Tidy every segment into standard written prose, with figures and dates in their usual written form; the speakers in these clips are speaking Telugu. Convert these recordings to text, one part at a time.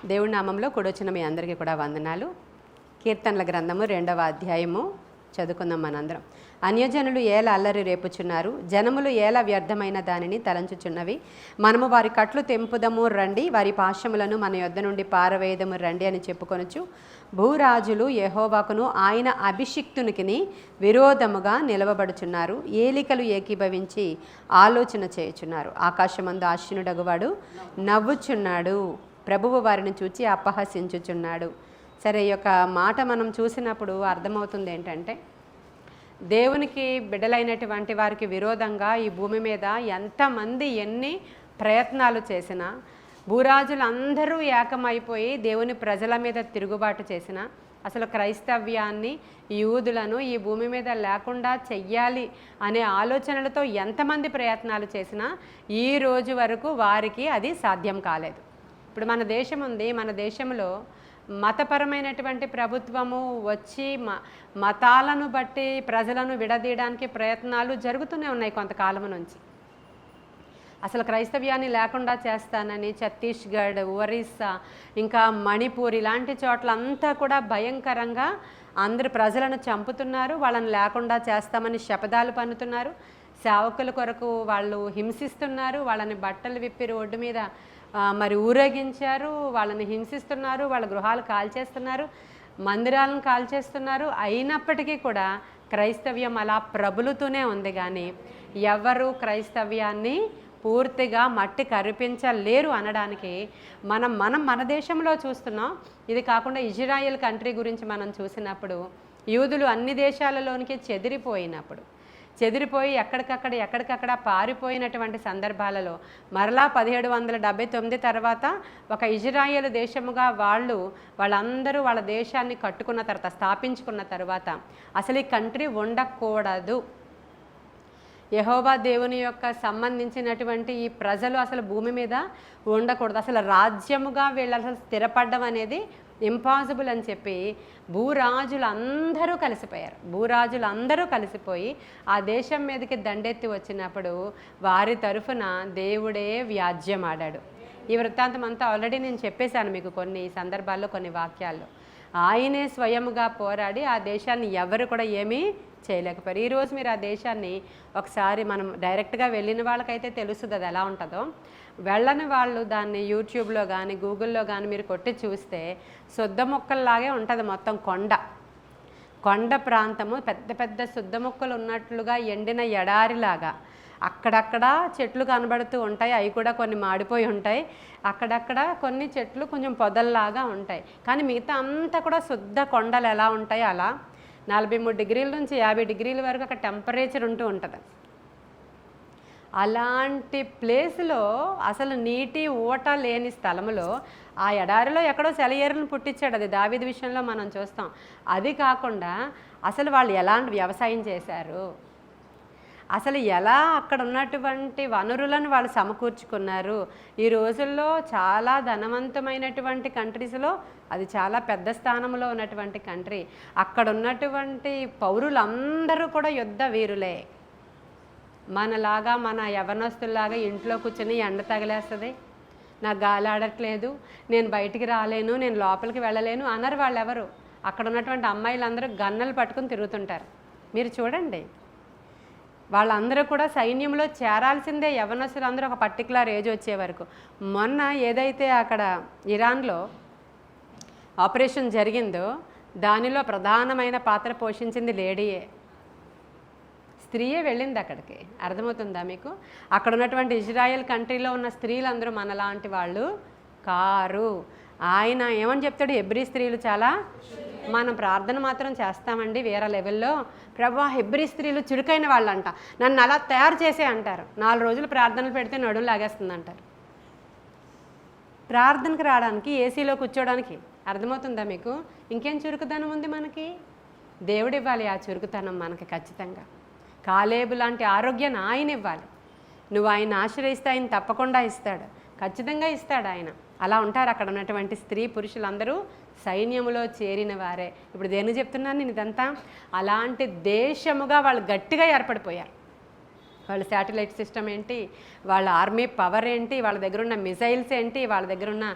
దేవుడి నామంలో కూడొచ్చిన మీ అందరికీ కూడా వందనాలు. కీర్తనల గ్రంథము 2వ అధ్యాయము చదువుకుందాం మనందరం. అన్యజనులు ఏల అల్లరి రేపుచున్నారు, జనములు ఏల వ్యర్థమైన దానిని తలంచుచున్నవి. మనము వారి కట్లు తెంపుదము రండి, వారి పాశములను మన యొద్ద నుండి పారవేయదము రండి అని చెప్పుకొనుచు భూరాజులు యెహోవాకును ఆయన అభిషిక్తునికి విరోధముగా నిలవబడుచున్నారు. ఏలికలు ఏకీభవించి ఆలోచన చేయుచున్నారు. ఆకాశమందు ఆశీనుడగువాడు నవ్వుచున్నాడు, ప్రభువు వారిని చూచి అపహసించుచున్నాడు. సరే, ఈ యొక్క మాట మనం చూసినప్పుడు అర్థమవుతుంది ఏంటంటే, దేవునికి బిడ్డలైనటువంటి వారికి విరోధంగా ఈ భూమి మీద ఎంతమంది ఎన్ని ప్రయత్నాలు చేసినా, భూరాజులందరూ ఏకమైపోయి దేవుని ప్రజల మీద తిరుగుబాటు చేసినా, అసలు క్రైస్తవ్యాన్ని యూదులను ఈ భూమి మీద లేకుండా చెయ్యాలి అనే ఆలోచనలతో ఎంతమంది ప్రయత్నాలు చేసినా ఈ రోజు వరకు వారికి అది సాధ్యం కాలేదు. ఇప్పుడు మన దేశం ఉంది, మన దేశంలో మతపరమైనటువంటి ప్రభుత్వము వచ్చి మతాలను బట్టి ప్రజలను విడదీయడానికి ప్రయత్నాలు జరుగుతూనే ఉన్నాయి కొంతకాలం నుంచి. అసలు క్రైస్తవ్యాన్ని లేకుండా చేస్తానని ఛత్తీస్గఢ్, ఒరిస్సా, ఇంకా మణిపూర్ ఇలాంటి చోట్లంతా కూడా భయంకరంగా అందరు ప్రజలను చంపుతున్నారు. వాళ్ళని లేకుండా చేస్తామని శపథాలు పన్నుతున్నారు. సేవకుల కొరకు వాళ్ళు హింసిస్తున్నారు. వాళ్ళని బట్టలు విప్పి రోడ్డు మీద మరి ఊరేగించారు. వాళ్ళని హింసిస్తున్నారు. వాళ్ళ గృహాలు కాల్చేస్తున్నారు, మందిరాలను కాల్చేస్తున్నారు. అయినప్పటికీ కూడా క్రైస్తవ్యం అలా ప్రబలుతూనే ఉంది. కానీ ఎవరు క్రైస్తవ్యాన్ని పూర్తిగా మట్టి కరిపించలేరు అనడానికి మనం మన దేశంలో చూస్తున్నాం. ఇది కాకుండా ఇజ్రాయెల్ కంట్రీ గురించి మనం చూసినప్పుడు యూదులు అన్ని దేశాలలోనికి చెదిరిపోయి ఎక్కడికక్కడ పారిపోయినటువంటి సందర్భాలలో మరలా 1779 తర్వాత ఒక ఇజ్రాయెల్ దేశముగా వాళ్ళందరూ వాళ్ళ దేశాన్ని కట్టుకున్న తర్వాత, స్థాపించుకున్న తర్వాత అసలు ఈ కంట్రీ ఉండకూడదు, యెహోవా దేవుని యొక్క సంబంధించినటువంటి ఈ ప్రజలు అసలు భూమి మీద ఉండకూడదు, అసలు రాజ్యముగా వీళ్ళు అసలు స్థిరపడడం అనేది ఇంపాసిబుల్ అని చెప్పి భూరాజులందరూ కలిసిపోయి ఆ దేశం మీదకి దండెత్తి వచ్చినప్పుడు వారి తరఫున దేవుడే వ్యాజ్యం ఆడాడు. ఈ వృత్తాంతం అంతా ఆల్రెడీ నేను చెప్పేశాను మీకు కొన్ని సందర్భాల్లో, కొన్ని వాక్యాల్లో. ఆయనే స్వయముగా పోరాడి ఆ దేశాన్ని ఎవరు కూడా ఏమీ చేయలేకపోయారు. ఈరోజు మీరు ఆ దేశాన్ని ఒకసారి మనం డైరెక్ట్గా వెళ్ళిన వాళ్ళకైతే తెలుస్తుంది అది ఎలా ఉంటుందో. వెళ్ళని వాళ్ళు దాన్ని యూట్యూబ్లో కానీ గూగుల్లో కానీ మీరు కొట్టి చూస్తే శుద్ధ మొక్కల్లాగే ఉంటుంది. మొత్తం కొండ ప్రాంతము, పెద్ద పెద్ద శుద్ధ మొక్కలు ఉన్నట్లుగా ఎండిన ఎడారిలాగా అక్కడక్కడ చెట్లు కనబడుతూ ఉంటాయి. అవి కూడా కొన్ని మాడిపోయి ఉంటాయి. అక్కడక్కడ కొన్ని చెట్లు కొంచెం పొదల్లాగా ఉంటాయి. కానీ మిగతా అంతా కూడా శుద్ధ కొండలు ఎలా ఉంటాయి అలా 43 డిగ్రీల నుంచి 50 డిగ్రీల వరకు అక్కడ టెంపరేచర్ ఉంటూ ఉంటుంది. అలాంటి ప్లేస్లో అసలు నీటి ఊట లేని స్థలంలో ఆ ఎడారిలో ఎక్కడో సెలయేరులను పుట్టించాడు. అది దావీదు విషయంలో మనం చూస్తాం. అది కాకుండా అసలు వాళ్ళు ఎలాంటి వ్యవసాయం చేశారు, అసలు ఎలా అక్కడ ఉన్నటువంటి వనరులను వాళ్ళు సమకూర్చుకున్నారు. ఈ రోజుల్లో చాలా ధనవంతమైనటువంటి కంట్రీస్లో అది చాలా పెద్ద స్థానంలో ఉన్నటువంటి కంట్రీ. అక్కడ ఉన్నటువంటి పౌరులందరూ కూడా యుద్ధ వీరులే. మనలాగా మన యవనస్తుల్లాగా ఇంట్లో కూర్చొని ఎండ తగిలేస్తుంది, నాకు గాలి ఆడట్లేదు, నేను బయటికి రాలేను, నేను లోపలికి వెళ్ళలేను అన్నారు వాళ్ళెవరు. అక్కడ ఉన్నటువంటి అమ్మాయిలందరూ గన్నలు పట్టుకుని తిరుగుతుంటారు. మీరు చూడండి, వాళ్ళందరూ కూడా సైన్యంలో చేరాల్సిందే. యవనస్తులందరూ ఒక పర్టికులర్ ఏజ్ వచ్చే వరకు. మొన్న ఏదైతే అక్కడ ఇరాన్లో ఆపరేషన్ జరిగిందో దానిలో ప్రధానమైన పాత్ర పోషించింది లేడీయే, స్త్రీయే వెళ్ళింది అక్కడికి. అర్థమవుతుందా మీకు? అక్కడ ఉన్నటువంటి ఇజ్రాయెల్ కంట్రీలో ఉన్న స్త్రీలందరూ మనలాంటి వాళ్ళు కారు. ఆయన ఏమని చెప్తాడు, హెబ్రీ స్త్రీలు చాలా, మనం ప్రార్థన మాత్రం చేస్తామండి వేరే లెవెల్లో, ప్రభా హెబ్రీ స్త్రీలు చురుకైన వాళ్ళు అంట, నన్ను అలా తయారు చేసే అంటారు. 4 రోజులు ప్రార్థనలు పెడితే నడులు లాగేస్తుంది అంటారు. ప్రార్థనకు రావడానికి, ఏసీలో కూర్చోడానికి. అర్థమవుతుందా మీకు? ఇంకేం చురుకుదనం ఉంది మనకి? దేవుడు ఇవ్వాలి ఆ చురుకుతనం మనకి ఖచ్చితంగా. కాలేబు లాంటి ఆరోగ్యాన్ని ఆయన ఇవ్వాలి. నువ్వు ఆయన ఆశ్రయిస్తే ఆయన తప్పకుండా ఇస్తాడు, ఖచ్చితంగా ఇస్తాడు ఆయన. అలా ఉంటారు అక్కడ ఉన్నటువంటి స్త్రీ పురుషులందరూ సైన్యములో చేరిన వారే. ఇప్పుడు దేని చెప్తున్నాను నేను ఇదంతా? అలాంటి దేశముగా వాళ్ళు గట్టిగా ఏర్పడిపోయారు. వాళ్ళ శాటిలైట్ సిస్టమ్ ఏంటి, వాళ్ళ ఆర్మీ పవర్ ఏంటి, వాళ్ళ దగ్గర ఉన్న మిసైల్స్ ఏంటి, వాళ్ళ దగ్గర ఉన్న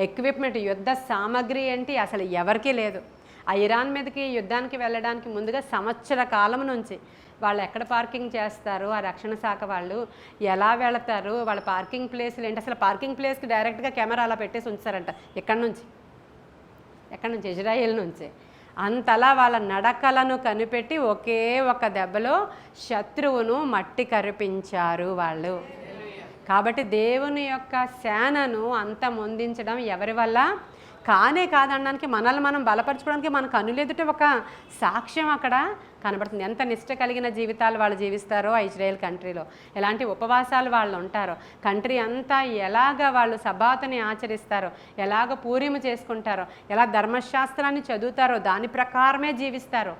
ఎక్విప్మెంట్, యుద్ధ సామాగ్రి ఏంటి, అసలు ఎవరికీ లేదు. ఆ ఇరాన్ మీదకి యుద్ధానికి వెళ్ళడానికి ముందుగా సంవత్సర కాలం నుంచి వాళ్ళు ఎక్కడ పార్కింగ్ చేస్తారు, ఆ రక్షణ శాఖ వాళ్ళు ఎలా వెళతారు, వాళ్ళ పార్కింగ్ ప్లేస్లు ఏంటి, అసలు పార్కింగ్ ప్లేస్కి డైరెక్ట్గా కెమెరా అలా పెట్టేసి ఉంచారంట. ఎక్కడి నుంచి ఇజ్రాయెల్ నుంచి. అంతలా వాళ్ళ నడకలను కనిపెట్టి ఒకే ఒక దెబ్బలో శత్రువును మట్టి కరిపించారు వాళ్ళు. కాబట్టి దేవుని యొక్క సేనను అంత మొందించడం ఎవరి వల్ల? కాదనడానికి, మనల్ని మనం బలపరచుకోవడానికి మన కనులెదుట ఒక సాక్ష్యం అక్కడ కనబడుతుంది. ఎంత నిష్ట కలిగిన జీవితాలు వాళ్ళు జీవిస్తారో ఆ ఇజ్రాయెల్ కంట్రీలో, ఎలాంటి ఉపవాసాలు వాళ్ళు ఉంటారో, కంట్రీ అంతా ఎలాగ వాళ్ళు సబాతుని ఆచరిస్తారో, ఎలాగ పూర్యము చేసుకుంటారో, ఎలా ధర్మశాస్త్రాన్ని చదువుతారో దాని ప్రకారమే జీవిస్తారో.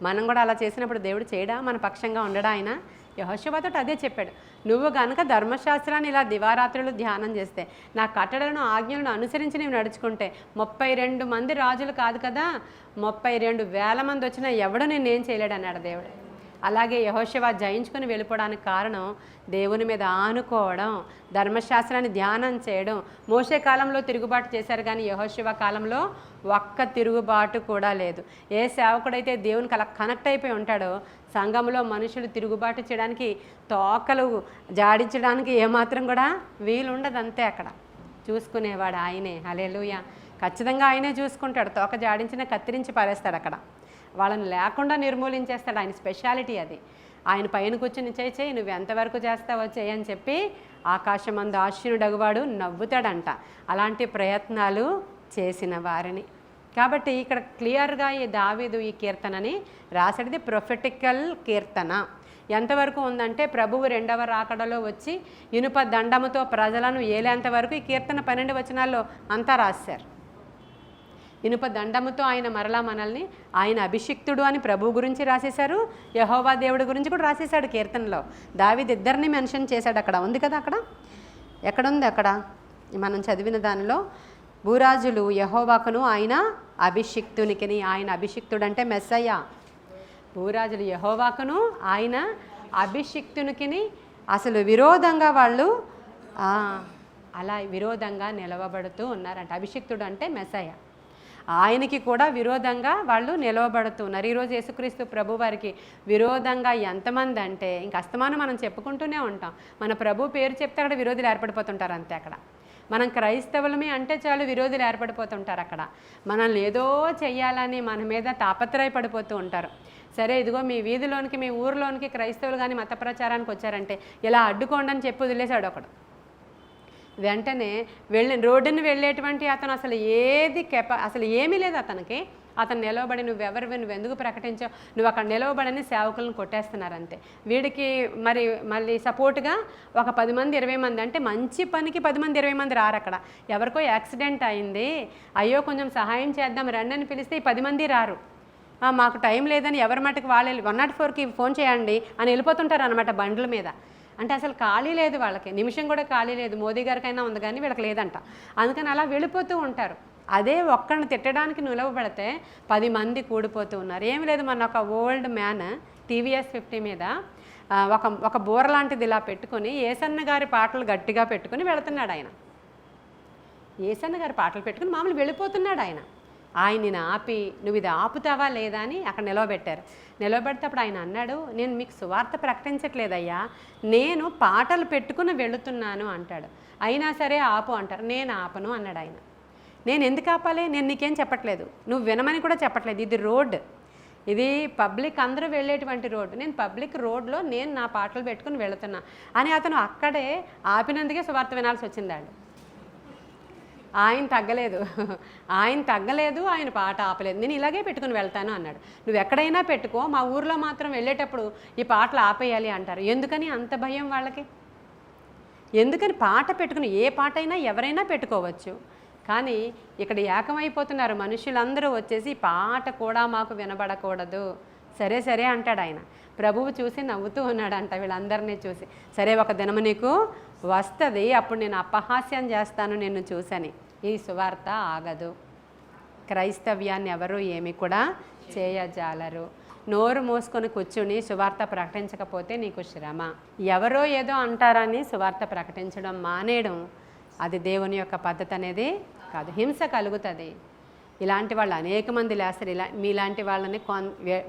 మనం కూడా అలా చేసినప్పుడు దేవుడు చేయడా? మన పక్షంగా ఉండడా? ఆయన యెహోషువతో అదే చెప్పాడు, నువ్వు కనుక ధర్మశాస్త్రాన్ని ఇలా దివారాత్రులు ధ్యానం చేస్తే, నా కట్టడలను ఆజ్ఞలను అనుసరించి నువ్వు నడుచుకుంటే, 32 మంది రాజులు కాదు కదా, 32,000 మంది వచ్చినా ఎవడో నేనేం చేయలేడు అన్నాడు దేవుడు. అలాగే యెహోషువ జయించుకుని వెళ్ళిపోవడానికి కారణం దేవుని మీద ఆనుకోవడం, ధర్మశాస్త్రాన్ని ధ్యానం చేయడం. మోషే కాలంలో తిరుగుబాటు చేశారు, కానీ యెహోషువ కాలంలో ఒక్క తిరుగుబాటు కూడా లేదు. ఏ సేవకుడైతే దేవునికి అలా కనెక్ట్ అయిపోయి ఉంటాడో, సంఘంలో మనుషులు తిరుగుబాటు చేయడానికి, తోకలు జాడించడానికి ఏమాత్రం కూడా వీలుండదు. అంతే, అక్కడ చూసుకునేవాడు ఆయనే. హల్లెలూయా. ఖచ్చితంగా ఆయనే చూసుకుంటాడు. తోక జాడించిన కత్తిరించి పారేస్తాడు, అక్కడ వాళ్ళని లేకుండా నిర్మూలించేస్తాడు. ఆయన స్పెషాలిటీ అది. ఆయన పైన కూర్చుని చేయి నువ్వు ఎంతవరకు చేస్తావో చేయని చెప్పి ఆకాశమందు ఆశీనుడగువాడు నవ్వుతాడంట, అలాంటి ప్రయత్నాలు చేసిన వారిని. కాబట్టి ఇక్కడ క్లియర్గా ఈ దావీదు ఈ కీర్తనని రాసేది ప్రొఫెటికల్ కీర్తన. ఎంతవరకు ఉందంటే, ప్రభువు 2వ రాకడలో వచ్చి ఇనుప దండముతో ప్రజలను ఏలేంత వరకు ఈ కీర్తన 12 వచనాల్లో అంతా రాశారు. ఇనుప దండముతో ఆయన మరలా మనల్ని, ఆయన అభిషిక్తుడు అని ప్రభువు గురించి రాసేశారు, యెహోవా దేవుడి గురించి కూడా రాసేశాడు కీర్తనలో. దావీదు ఇద్దరిని మెన్షన్ చేశాడు. అక్కడ ఉంది కదా, అక్కడ ఎక్కడుంది? అక్కడ మనం చదివిన దానిలో భూరాజులు యెహోవాకును ఆయన అభిషిక్తునికి, ఆయన అభిషిక్తుడు అంటే మెస్సయ్య. భూరాజులు యెహోవాకును ఆయన అభిషిక్తునికి అసలు విరోధంగా వాళ్ళు అలా విరోధంగా నిలవబడుతూ ఉన్నారంట. అభిషిక్తుడు అంటే మెస్సయ్య, ఆయనకి కూడా విరోధంగా వాళ్ళు నిలవబడుతున్నారు. ఈరోజు యేసుక్రీస్తు ప్రభు వారికి విరోధంగా ఎంతమంది అంటే, ఇంక అస్తమానం మనం చెప్పుకుంటూనే ఉంటాం. మన ప్రభు పేరు చెప్తే అక్కడ విరోధులు ఏర్పడిపోతుంటారు. అంతే, అక్కడ మనం క్రైస్తవులమే అంటే చాలు విరోధులు ఏర్పడిపోతుంటారు. అక్కడ మనల్ని ఏదో చెయ్యాలని మన మీద తాపత్రయపడిపోతూ ఉంటారు. సరే, ఇదిగో మీ వీధిలోనికి, మీ ఊరిలోనికి క్రైస్తవులు కానీ మత ప్రచారానికి వచ్చారంటే ఇలా అడ్డుకోండి అని చెప్పి వదిలేశాడు ఒకడు. వెంటనే రోడ్డుని వెళ్ళేటువంటి అతను అసలు అసలు ఏమీ లేదు అతనికి. అతను నిలవబడి నువ్వెందుకు ప్రకటించావు, నువ్వు అక్కడ నిలవబడని సేవకులను కొట్టేస్తున్నారు అంతే. వీడికి మళ్ళీ సపోర్ట్గా ఒక 10 మంది 20 మంది, అంటే మంచి పనికి 10 మంది 20 మంది రారు. అక్కడ ఎవరికో యాక్సిడెంట్ అయింది, అయ్యో కొంచెం సహాయం చేద్దాం రండి అని పిలిస్తే ఈ 10 మంది రారు. మాకు టైం లేదని ఎవరి మటుకు వాళ్ళు 104కి ఫోన్ చేయండి అని వెళ్ళిపోతుంటారు అనమాట బండ్ల మీద. అంటే అసలు ఖాళీ లేదు వాళ్ళకి, నిమిషం కూడా ఖాళీ లేదు. మోదీ గారికైనా ఉంది కానీ వీళ్ళకి లేదంట. అందుకని అలా వెళ్ళిపోతూ ఉంటారు. అదే ఒక్కడిని తిట్టడానికి నిలవబడితే 10 మంది కూడిపోతూ ఉన్నారు. ఏమి లేదు, మన ఒక ఓల్డ్ మ్యాన్ TVS 50 మీద ఒక బోర లాంటిది ఇలా పెట్టుకొని ఏసన్న గారి పాటలు గట్టిగా పెట్టుకుని వెళుతున్నాడు ఆయన. ఏసన్న గారి పాటలు పెట్టుకుని మామూలు వెళ్ళిపోతున్నాడు ఆయన. ఆయన్ని ఆపి నువ్వు ఇది ఆపుతావా లేదా అని అక్కడ నిలవబెట్టారు. నిలవబెడితే అప్పుడు ఆయన అన్నాడు, నేను మీకు సువార్త ప్రకటించట్లేదయ్యా, నేను పాటలు పెట్టుకుని వెళుతున్నాను అంటాడు. అయినా సరే ఆపు అంటారు. నేను ఆపను అన్నాడు ఆయన. నేను ఎందుకు ఆపాలి, నేను నీకేం చెప్పట్లేదు, నువ్వు వినమని కూడా చెప్పట్లేదు. ఇది రోడ్, ఇది పబ్లిక్ అందరూ వెళ్ళేటువంటి రోడ్డు, నేను పబ్లిక్ రోడ్లో నేను నా పాటలు పెట్టుకుని వెళుతున్నా అని అతను అక్కడే ఆపినందుకే సువార్త వినాల్సి వచ్చిందాడు. ఆయన తగ్గలేదు, ఆయన పాట ఆపలేదు. నేను ఇలాగే పెట్టుకుని వెళ్తాను అన్నాడు. నువ్వు ఎక్కడైనా పెట్టుకో, మా ఊర్లో మాత్రం వెళ్ళేటప్పుడు ఈ పాటలు ఆపేయాలి అంటారు. ఎందుకని అంత భయం వాళ్ళకి? ఎందుకని? పాట పెట్టుకుని ఏ పాట అయినా ఎవరైనా పెట్టుకోవచ్చు, కానీ ఇక్కడ ఏకమైపోతున్నారు మనుషులందరూ వచ్చేసి పాట కూడా మాకు వినబడకూడదు. సరే అంటాడు ఆయన. ప్రభువు చూసి నవ్వుతూ ఉన్నాడంట వీళ్ళందరినీ చూసి. సరే, ఒక దినము నీకు వస్తుంది, అప్పుడు నేను అపహాస్యం చేస్తాను నిన్ను చూసని. ఈ సువార్త ఆగదు. క్రైస్తవ్యాన్ని ఎవరు ఏమి కూడా చేయజాలరు. నోరు మూసుకొని కూర్చుని సువార్త ప్రకటించకపోతే నీకు శ్రమ. ఎవరో ఏదో అంటారని సువార్త ప్రకటించడం మానేయడం అది దేవుని యొక్క పద్ధతి అనేది కాదు. హింస కలుగుతుంది. ఇలాంటి వాళ్ళు అనేక మంది లేస్తారు. మీలాంటి వాళ్ళని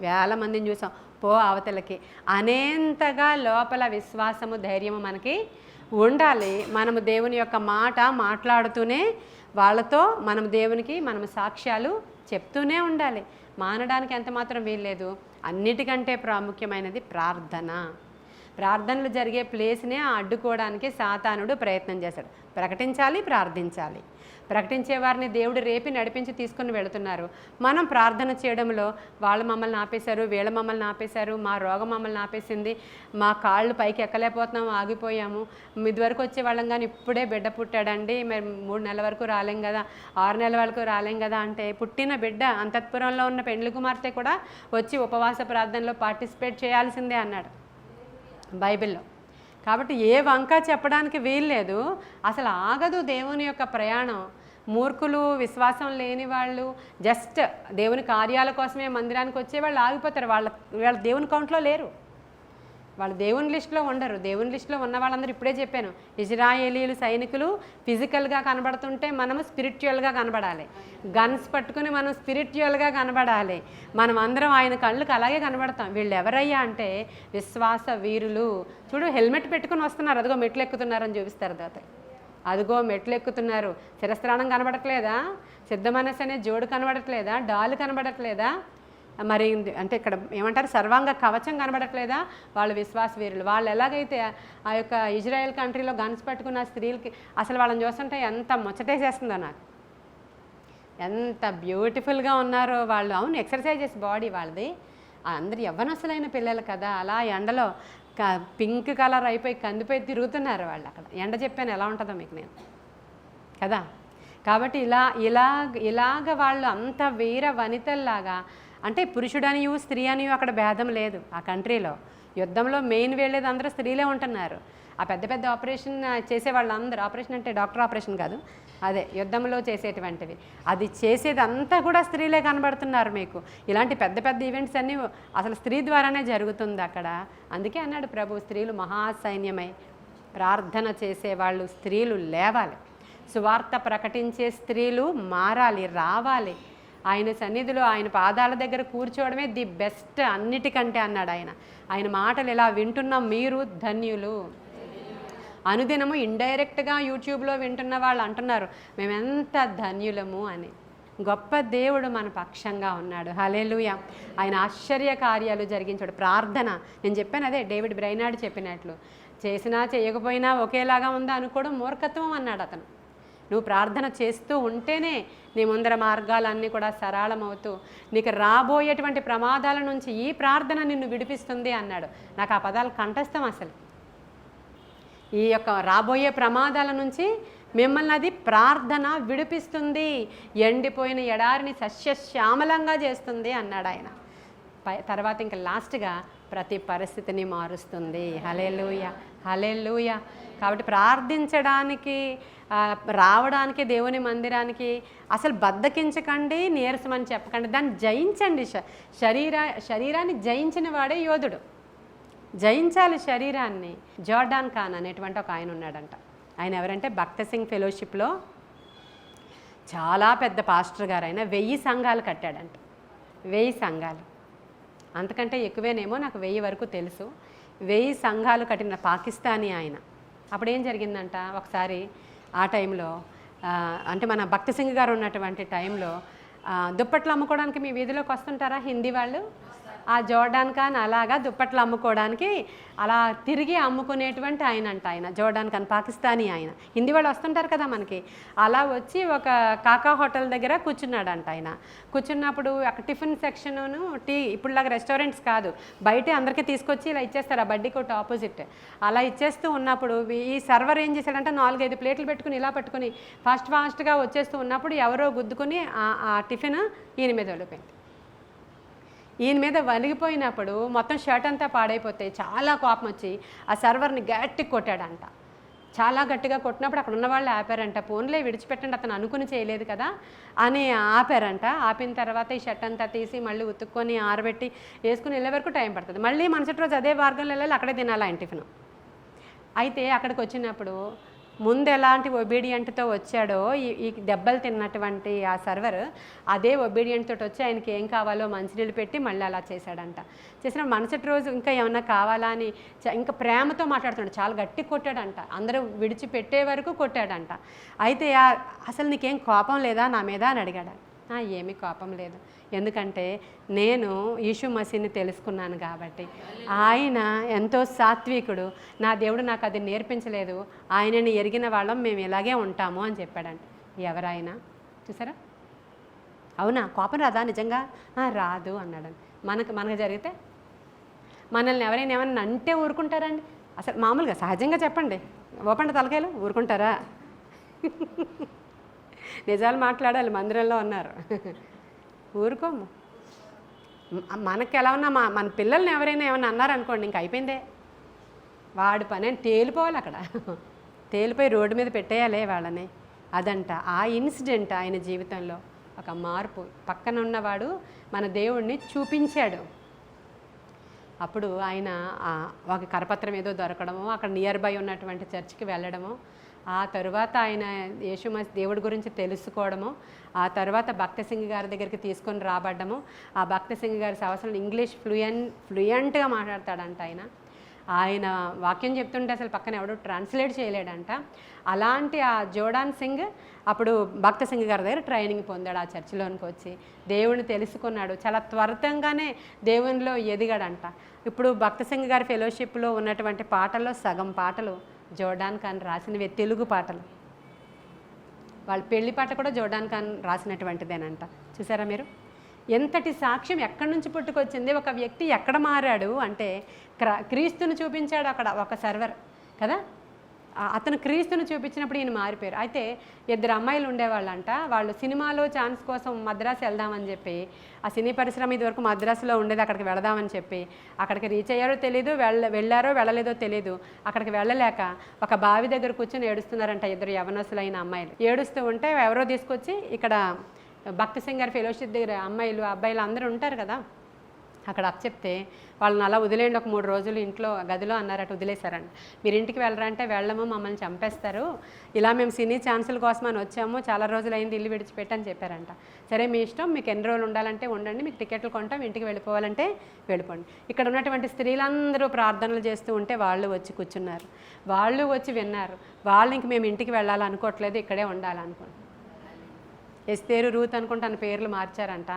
వేల మందిని చూసాం. పో అవతలకి అనేంతగా లోపల విశ్వాసము ధైర్యము మనకి ఉండాలి. మనము దేవుని యొక్క మాట మాట్లాడుతూనే వాళ్ళతో మనం దేవునికి మనం సాక్ష్యాలు చెప్తూనే ఉండాలి. మానడానికి ఎంత మాత్రం వీల్లేదు. అన్నిటికంటే ప్రాముఖ్యమైనది ప్రార్థన. ప్రార్థనలు జరిగే ప్లేస్నే అడ్డుకోవడానికి సాతానుడు ప్రయత్నం చేశాడు. ప్రకటించాలి, ప్రార్థించాలి. ప్రకటించే వారిని దేవుడు రేపి నడిపించి తీసుకుని వెళుతున్నారు. మనం ప్రార్థన చేయడంలో వాళ్ళు మమ్మల్ని ఆపేశారు, వీళ్ళ మమ్మల్ని ఆపేశారు, మా రోగం మమ్మల్ని ఆపేసింది, మా కాళ్ళు పైకి ఎక్కలేకపోతున్నాము, ఆగిపోయాము, ఇదివరకు వచ్చే వాళ్ళం కానీ ఇప్పుడే బిడ్డ పుట్టాడండి, మరి 3 నెలల వరకు రాలేం కదా, 6 నెలల వరకు రాలేం కదా అంటే పుట్టిన బిడ్డ అంతఃపురంలో ఉన్న పెండ్లి కుమార్తె కూడా వచ్చి ఉపవాస ప్రార్థనలో పార్టిసిపేట్ చేయాల్సిందే అన్నాడు బైబిల్లో. కాబట్టి ఏ వంక చెప్పడానికి వీల్లేదు. అసలు ఆగదు దేవుని యొక్క ప్రయాణం. మూర్ఖులు, విశ్వాసం లేని వాళ్ళు, జస్ట్ దేవుని కార్యాల కోసమే మందిరానికి వచ్చే వాళ్ళు ఆగిపోతారు. వాళ్ళ దేవుని కౌంట్లో లేరు, వాళ్ళు దేవుని లిస్టులో ఉండరు. దేవుని లిస్టులో ఉన్న వాళ్ళందరూ ఇప్పుడే చెప్పాను. ఇజ్రాయేలీలు సైనికులు ఫిజికల్గా కనబడుతుంటే మనము స్పిరిచువల్గా కనబడాలి. గన్స్ పట్టుకుని మనం స్పిరిచువల్గా కనబడాలి. మనం అందరం ఆయన కళ్ళకి అలాగే కనబడతాం. వీళ్ళు ఎవరయ్యా అంటే విశ్వాస వీరులు. చూడు, హెల్మెట్ పెట్టుకుని వస్తున్నారు, అదిగో మెట్లు ఎక్కుతున్నారని చూపిస్తారు దాతలు. అదిగో మెట్లు ఎక్కుతున్నారు. శిరస్త్రాణం కనబడట్లేదా? సిద్ధ మనస్సు అనే జోడు కనబడట్లేదా? డాలు కనబడట్లేదా? మరి అంటే ఇక్కడ ఏమంటారు, సర్వాంగ కవచం కనబడట్లేదా? వాళ్ళు విశ్వాస వీరులు. వాళ్ళు ఎలాగైతే ఆ యొక్క ఇజ్రాయెల్ కంట్రీలో గన్స్ పట్టుకున్న స్త్రీలకి అసలు వాళ్ళని చూస్తుంటే ఎంత ముచ్చటేసేస్తుందో నాకు. ఎంత బ్యూటిఫుల్గా ఉన్నారో వాళ్ళు. అవును, ఎక్సర్సైజెస్ బాడీ వాళ్ళది. అందరు యవ్వనస్తులైన పిల్లలు కదా, అలా ఎండలో పింక్ కలర్ అయిపోయి కందిపోయి తిరుగుతున్నారు వాళ్ళు అక్కడ. ఎండ చెప్పాను ఎలా ఉంటుందో మీకు నేను కదా. కాబట్టి ఇలాగ వాళ్ళు అంత వీర వనితల్లాగా, అంటే పురుషుడనియు స్త్రీ అనియు అక్కడ భేదం లేదు ఆ కంట్రీలో. యుద్ధంలో మెయిన్ వెళ్ళేది అందరూ స్త్రీలే ఉంటున్నారు. ఆ పెద్ద పెద్ద ఆపరేషన్ చేసేవాళ్ళందరూ, ఆపరేషన్ అంటే డాక్టర్ ఆపరేషన్ కాదు, అదే యుద్ధంలో చేసేటువంటివి, అది చేసేది అంతా కూడా స్త్రీలే కనబడుతున్నారు మీకు. ఇలాంటి పెద్ద పెద్ద ఈవెంట్స్ అన్నీ అసలు స్త్రీ ద్వారానే జరుగుతుంది అక్కడ. అందుకే అన్నాడు ప్రభు, స్త్రీలు మహాసైన్యమై ప్రార్థన చేసేవాళ్ళు స్త్రీలు లేవాలి, సువార్త ప్రకటించే స్త్రీలు మారాలి, రావాలి. ఆయన సన్నిధిలో ఆయన పాదాల దగ్గర కూర్చోవడమే ది బెస్ట్ అన్నిటికంటే అన్నాడు ఆయన. ఆయన మాటలు ఇలా వింటున్నాం, మీరు ధన్యులు. అనుదినము ఇండైరెక్ట్గా యూట్యూబ్లో వింటున్న వాళ్ళు అంటున్నారు మేమెంత ధన్యులము అని. గొప్ప దేవుడు మన పక్షంగా ఉన్నాడు. హల్లెలూయా. ఆయన ఆశ్చర్య కార్యాలు జరిగించాడు. ప్రార్థన, నేను చెప్పాను అదే, డేవిడ్ బ్రైనార్డ్ చెప్పినట్లు, చేసినా చేయకపోయినా ఒకేలాగా ఉందా అనుకోవడం మూర్ఖత్వం అన్నాడు అతను. నువ్వు ప్రార్థన చేస్తూ ఉంటేనే నీ ముందర మార్గాలన్నీ కూడా సరళమవుతూ నీకు రాబోయేటువంటి ప్రమాదాల నుంచి ఈ ప్రార్థన నిన్ను విడిపిస్తుంది అన్నాడు. నాకు ఆ పదాలు కంఠస్థం. అసలు ఈ యొక్క రాబోయే ప్రమాదాల నుంచి మిమ్మల్ని అది ప్రార్థన విడిపిస్తుంది, ఎండిపోయిన ఎడారిని సస్యశ్యామలంగా చేస్తుంది అన్నాడు ఆయన. తర్వాత ఇంకా లాస్ట్గా ప్రతి పరిస్థితిని మారుస్తుంది. హల్లెలూయా, హల్లెలూయా. కాబట్టి ప్రార్థించడానికి రావడానికి దేవుని మందిరానికి అసలు బద్దకించకండి, నీరసమని చెప్పకండి, దాన్ని జయించండి. శరీరాన్ని జయించిన వాడే యోధుడు. జయించాలి శరీరాన్ని. జార్డాన్ ఖాన్ అనేటువంటి ఒక ఆయన ఉన్నాడంట. ఆయన ఎవరంటే భక్త సింగ్ ఫెలోషిప్లో చాలా పెద్ద పాస్టర్ గారు. ఆయన 1000 సంఘాలు కట్టాడంట. 1000 సంఘాలు, అంతకంటే ఎక్కువేనేమో, నాకు 1000 వరకు తెలుసు. 1000 సంఘాలు కట్టిన పాకిస్తానీ ఆయన. అప్పుడు ఏం జరిగిందంట, ఒకసారి ఆ టైంలో అంటే మన భక్త సింగ్ గారు ఉన్నటువంటి టైంలో దుప్పట్లు అమ్ముకోవడానికి మీ వీధిలోకి వస్తుంటారా హిందీ వాళ్ళు? ఆ జోర్డాన్ ఖాన్ అలాగా దుప్పట్లు అమ్ముకోవడానికి అలా తిరిగి అమ్ముకునేటువంటి ఆయన అంట. ఆయన జోర్డాన్ ఖాన్ పాకిస్తానీ ఆయన. హిందీ వాళ్ళు వస్తుంటారు కదా మనకి. అలా వచ్చి ఒక కాకా హోటల్ దగ్గర కూర్చున్నాడంట ఆయన. కూర్చున్నప్పుడు అక్కడ టిఫిన్ సెక్షను టీ, ఇప్పుడులాగా రెస్టారెంట్స్ కాదు, బయటే అందరికీ తీసుకొచ్చి ఇలా ఇచ్చేస్తారు ఆ బడ్డీ కొట్టు ఆపోజిట్. అలా ఇచ్చేస్తూ ఉన్నప్పుడు ఈ సర్వర్ ఏం చేశాడంటే 4-5 ప్లేట్లు పెట్టుకుని ఇలా పట్టుకుని ఫాస్ట్గా వచ్చేస్తూ ఉన్నప్పుడు ఎవరో గుద్దుకుని ఆ టిఫిన్ ఈయన మీద వెళ్ళిపోయింది. ఈయన మీద వలిగిపోయినప్పుడు మొత్తం షర్ట్ అంతా పాడైపోతే చాలా కోపం వచ్చి ఆ సర్వర్ని గట్టిగా కొట్టాడంట. చాలా గట్టిగా కొట్టినప్పుడు అక్కడ ఉన్న వాళ్ళు ఆపారంట. పోన్లే విడిచిపెట్టండి, అతను అనుకుని చేయలేదు కదా అని ఆపారంట. ఆపిన తర్వాత ఈ షర్ట్ అంతా తీసి మళ్ళీ ఉతుక్కొని ఆరబెట్టి వేసుకుని వెళ్ళే వరకు టైం పడుతుంది. మళ్ళీ మరుసటి రోజు అదే మార్గంలో వెళ్ళాలి, అక్కడే తినాలి ఆయన టిఫిన్. అయితే అక్కడికి వచ్చినప్పుడు ముందు ఎలాంటి ఒబీడియంట్తో వచ్చాడో ఈ దెబ్బలు తిన్నటువంటి ఆ సర్వర్ అదే ఒబీడియంట్ తోటి వచ్చి ఆయనకి ఏం కావాలో మంచినీళ్ళు పెట్టి మళ్ళీ అలా చేశాడంట. చేసిన మరుసటి రోజు ఇంకా ఏమన్నా కావాలా అని ఇంకా ప్రేమతో మాట్లాడుతున్నాడు. చాలా గట్టి కొట్టాడంట, అందరూ విడిచిపెట్టే వరకు కొట్టాడంట. అయితే అసలు నీకేం కోపం లేదా నా మీద అని అడిగాడు. ఏమీ కోపం లేదు, ఎందుకంటే నేను యేసు మసీని తెలుసుకున్నాను కాబట్టి. ఆయన ఎంతో సాత్వికుడు, నా దేవుడు నాకు అది నేర్పించలేదు, ఆయనని ఎరిగిన వాళ్ళం మేము ఇలాగే ఉంటాము అని చెప్పాడంట. ఎవరైనా చూసారా? అవునా, కోపం రాదా నిజంగా? రాదు అన్నాడండి. మనకు జరిగితే మనల్ని ఎవరైనా ఏమన్నా అంటే ఊరుకుంటారండి? అసలు మామూలుగా సహజంగా చెప్పండి, ఓపెన్ తలకాయలు ఊరుకుంటారా? నిజాలు మాట్లాడాలి, మందిరంలో ఉన్నారు, ఊరుకోము. మనకి ఎలా ఉన్నా మన పిల్లల్ని ఎవరైనా ఏమైనా అన్నారనుకోండి, ఇంక అయిపోయిందే, వాడి పని అని తేలిపోవాలి. అక్కడ తేలిపోయి రోడ్డు మీద పెట్టేయాలి వాళ్ళని. అదంట ఆ ఇన్సిడెంట్ ఆయన జీవితంలో ఒక మార్పు. పక్కన ఉన్నవాడు మన దేవుణ్ణి చూపించాడు. అప్పుడు ఆయన ఒక కరపత్రం ఏదో దొరకడము, అక్కడ నియర్ బై ఉన్నటువంటి చర్చికి వెళ్ళడము, ఆ తరువాత ఆయన యేసు దేవుడి గురించి తెలుసుకోవడము, ఆ తర్వాత భక్త సింగ్ గారి దగ్గరికి తీసుకొని రాబడ్డము. ఆ భక్త సింగ్ గారి సంవత్సరం ఇంగ్లీష్ ఫ్లూయెంట్గా మాట్లాడతాడంట. ఆయన వాక్యం చెప్తుంటే అసలు పక్కన ఎవడో ట్రాన్స్లేట్ చేయలేడంట. అలాంటి ఆ జోర్డాన్ సింగ్ అప్పుడు భక్త సింగ్ గారి దగ్గర ట్రైనింగ్ పొందాడు. ఆ చర్చిలోనికి వచ్చి దేవుడిని తెలుసుకున్నాడు. చాలా త్వరితంగానే దేవునిలో ఎదిగాడంట. ఇప్పుడు భక్త సింగ్ గారి ఫెలోషిప్లో ఉన్నటువంటి పాటల్లో సగం పాటలు జోర్డాన్ ఖాన్ రాసినవి తెలుగు పాటలు. వాళ్ళ పెళ్లి పాట కూడా జోర్డాన్ ఖాన్ రాసినటువంటిదేనంట. చూసారా మీరు? ఎంతటి సాక్ష్యం ఎక్కడి నుంచి పుట్టుకొచ్చింది? ఒక వ్యక్తి ఎక్కడ మారాడు అంటే క్రీస్తుని చూపించాడు అక్కడ ఒక సర్వర్ కదా. అతను క్రీస్తుని చూపించినప్పుడు ఈయన మారిపోయారు. అయితే 2 అమ్మాయిలు ఉండేవాళ్ళంట. వాళ్ళు సినిమాలో ఛాన్స్ కోసం మద్రాసు వెళ్దామని చెప్పి, ఆ సినీ పరిశ్రమ ఇదివరకు మద్రాసులో ఉండేది, అక్కడికి వెళదామని చెప్పి అక్కడికి రీచ్ అయ్యారో తెలీదు, వెళ్ళారో వెళ్ళలేదో తెలీదు. అక్కడికి వెళ్ళలేక ఒక బావి దగ్గర కూర్చొని ఏడుస్తున్నారంట 2 యవనస్తులైన అమ్మాయిలు. ఏడుస్తూ ఉంటే ఎవరో తీసుకొచ్చి ఇక్కడ భక్త సింగ్ గారి ఫెలోషిప్ దగ్గర అబ్బాయిలు అందరూ ఉంటారు కదా, అక్కడ చెప్తే వాళ్ళని అలా వదిలేయండి, ఒక 3 రోజులు ఇంట్లో గదిలో అన్నారట, వదిలేశారండి. మీరు ఇంటికి వెళ్ళరా అంటే వెళ్ళము, మమ్మల్ని చంపేస్తారు, ఇలా మేము సినీ ఛాన్సుల కోసం అని వచ్చాము, చాలా రోజులు అయింది ఇల్లు విడిచిపెట్టని చెప్పారంట. సరే మీ ఇష్టం, మీకు ఎన్ని రోజులు ఉండాలంటే ఉండండి, మీకు టికెట్లు కొంటాం, ఇంటికి వెళ్ళిపోవాలంటే వెళ్ళిపోండి. ఇక్కడ ఉన్నటువంటి స్త్రీలందరూ ప్రార్థనలు చేస్తూ ఉంటే వాళ్ళు వచ్చి కూర్చున్నారు, వాళ్ళు వచ్చి విన్నారు. వాళ్ళు ఇంక మేము ఇంటికి వెళ్ళాలనుకోవట్లేదు, ఇక్కడే ఉండాలనుకోండి. ఎస్తేరు, రూత్ అనుకుంటే తన పేర్లు మార్చారంట.